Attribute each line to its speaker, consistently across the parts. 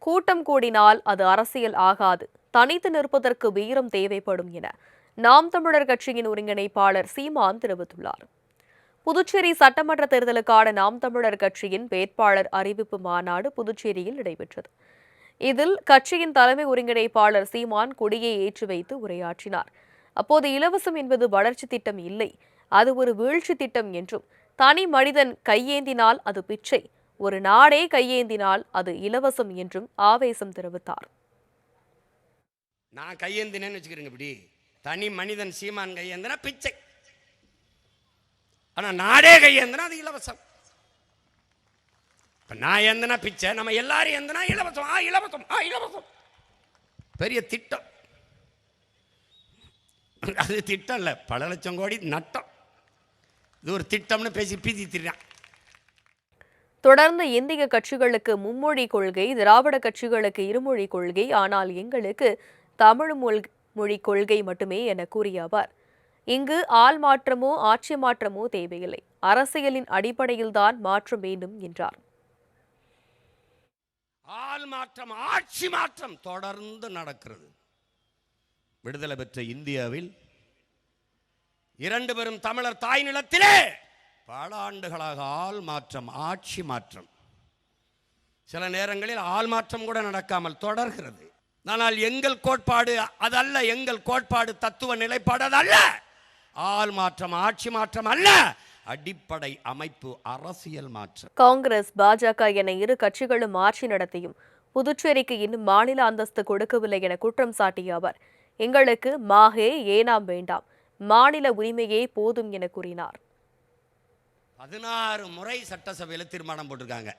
Speaker 1: கூட்டம் கூடினால் அது அரசியல் ஆகாது, தனித்து நிற்பதற்கு வீரம் தேவைப்படும் என நாம் தமிழர் கட்சியின் ஒருங்கிணைப்பாளர் சீமான் தெரிவித்துள்ளார். புதுச்சேரி சட்டமன்ற தேர்தலுக்கான நாம் தமிழர் கட்சியின் வேட்பாளர் அறிவிப்பு மாநாடு புதுச்சேரியில் நடைபெற்றது. இதில் கட்சியின் தலைமை ஒருங்கிணைப்பாளர் சீமான் கொடியை ஏற்றி வைத்து உரையாற்றினார். அப்போது இலவசம் என்பது வளர்ச்சி திட்டம் இல்லை, அது ஒரு வீழ்ச்சி திட்டம் என்றும், தனி மனிதன் கையேந்தினால் அது பிச்சை, ஒரு நாடே கையேந்தினால் அது இலவசம் என்றும் ஆவேசம் தெரிவித்தார்.
Speaker 2: நான் கையேந்தினேன்னு வச்சுக்கிறேங்க, இப்படி தனி மனிதன் சீமான் கையேந்தினா பிச்சை, ஆனா நாடே கையேந்தினா அது இலவசம். நான் ஏந்தினா பிச்சை, நம்ம எல்லாரும் ஏந்தினா இலவசம். இலவசம் இலவசம் பெரிய திட்டம். அது திட்டம் இல்லை, பல லட்சம் கோடி நட்டம். இது ஒரு திட்டம்னு பேசி பீதித்திறான்.
Speaker 1: தொடர்ந்து இந்திய கட்சிகளுக்கு மும்மொழி கொள்கை, திராவிட கட்சிகளுக்கு இருமொழி கொள்கை, ஆனால் எங்களுக்கு தமிழ் மொழி கொள்கை மட்டுமே என கூறிய அவர், இங்கு ஆள் மாற்றமோ ஆட்சி மாற்றமோ தேவையில்லை, அரசியலின் அடிப்படையில்தான் மாற்றம் வேண்டும் என்றார்.
Speaker 2: ஆள் மாற்றம் ஆட்சி மாற்றம் தொடர்ந்து நடக்கிறது. விடுதலை பெற்ற இந்தியாவில் இரண்டு பெரும் தமிழர் தாய் நிலத்திலே பல ஆண்டுகளாக ஆள் மாற்றம் ஆட்சி மாற்றம், சில நேரங்களில் ஆள் மாற்றம் கூட நடக்காமல் தொடர்கிறது. ஆனால் எங்கள் கோட்பாடு அதல்ல, எங்கள் கோட்பாடு தத்துவ நிலைப்பாடு அதல்ல. ஆள் மாற்றம் ஆட்சி மாற்றம் அல்ல, அடிப்படை அமைப்பு அரசியல் மாற்றம்.
Speaker 1: காங்கிரஸ், பாஜக என இரு கட்சிகளும் ஆட்சி நடத்தியும் புதுச்சேரிக்கு இன்னும் மாநில அந்தஸ்து கொடுக்கவில்லை என குற்றம் சாட்டிய அவர், எங்களுக்கு மாஹே ஏனாம் வேண்டாம், மாநில உரிமையே போதும் என கூறினார்.
Speaker 2: 16 முறை சட்டசபையில் தீர்மானம் போட்டிருக்காங்க,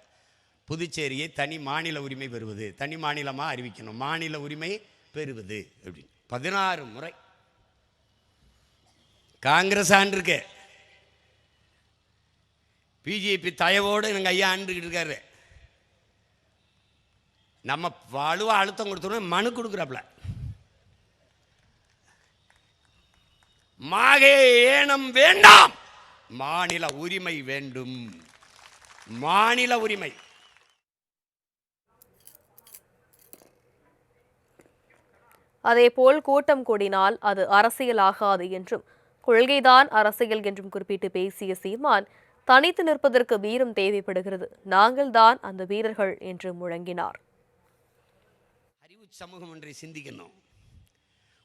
Speaker 2: புதுச்சேரியை தனி மாநில உரிமை பெறுவது, தனி மாநிலமாக அறிவிக்கணும், மாநில உரிமை பெறுவது அப்படின்னு 16 முறை. காங்கிரஸ் ஆண்டிருக்கு, பிஜேபி தயவோடு எங்கள் ஐயா ஆண்டுகிட்டு இருக்காரு. நம்ம வலுவா அழுத்தம் கொடுத்தோம், மனு கொடுக்குறாப்ல. மாகே ஏனம் வேண்டாம், மாநில உரிமை வேண்டும், மாநில உரிமை.
Speaker 1: அதேபோல் கூட்டம் கூடினால் அது அரசியலாகாது என்றும், கொள்கைதான் அரசியல் என்றும் குறிப்பிட்டு பேசிய சீமான், தனித்து நிற்பதற்கு வீரம் தேவைப்படுகிறது, நாங்கள் தான் அந்த வீரர்கள் என்று முழங்கினார்.
Speaker 2: அறிவு சமூகம் ஒன்றை சிந்திக்கணும்.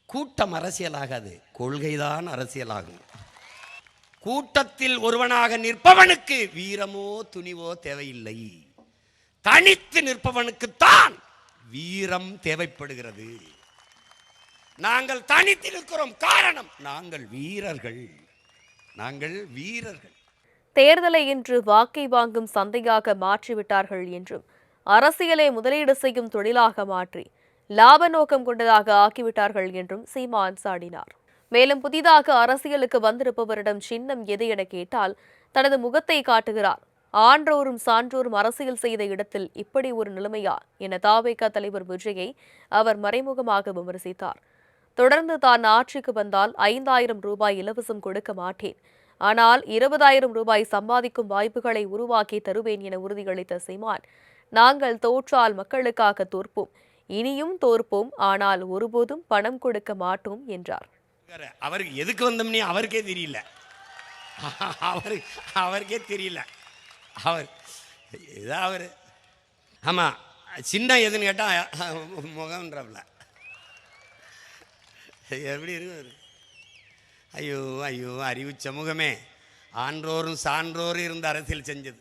Speaker 2: கூட்டம் அரசியலாகாது, கொள்கைதான் அரசியலாகும். கூட்டத்தில் ஒருவனாக நிற்பவனுக்கு வீரமோ துணிவோ தேவையில்லை, தனித்து நிற்பவனுக்குத்தான் வீரம் தேவைப்படுகிறது. நாங்கள் தனித்து நிற்கிறோம், காரணம் நாங்கள் வீரர்கள், நாங்கள் வீரர்கள்.
Speaker 1: தேர்தலை இன்று வாக்கை வாங்கும் சந்தையாக மாற்றிவிட்டார்கள் என்றும், அரசியலை முதலீடு செய்யும் தொழிலாக மாற்றி லாப நோக்கம் கொண்டதாக ஆக்கிவிட்டார்கள் என்றும் சீமான் சாடினார். மேலும் புதிதாக அரசியலுக்கு வந்திருப்பவரிடம் சின்னம் எது என கேட்டால் தனது முகத்தை காட்டுகிறார். ஆன்றோரும் சான்றோரும் அரசியல் செய்த இடத்தில் இப்படி ஒரு நிலைமையா என தாவேகா தலைவர் விஜயை அவர் மறைமுகமாக விமர்சித்தார். தொடர்ந்து தான் ஆட்சிக்கு வந்தால் 5000 ரூபாய் இலவசம் கொடுக்க மாட்டேன், ஆனால் 20,000 ரூபாய் சம்பாதிக்கும் வாய்ப்புகளை உருவாக்கி தருவேன் என உறுதியளித்த சீமான், நாங்கள் தோற்றால் மக்களுக்காக தோற்போம், இனியும் தோற்போம், ஆனால் ஒருபோதும் பணம் கொடுக்க மாட்டோம் என்றார்.
Speaker 2: அவருக்கு எதுக்கு வந்தோம்னே அவருக்கே தெரியல, அவருக்கே தெரியல. அவர் ஆமா சின்ன எதுன்னு கேட்டா முகம்ன்றல எப்படி இருக்கு. ஐயோ ஐயோ அறிவு சமூகமே, ஆன்றோரும் சான்றோரும் இருந்து அரசியல் செஞ்சது.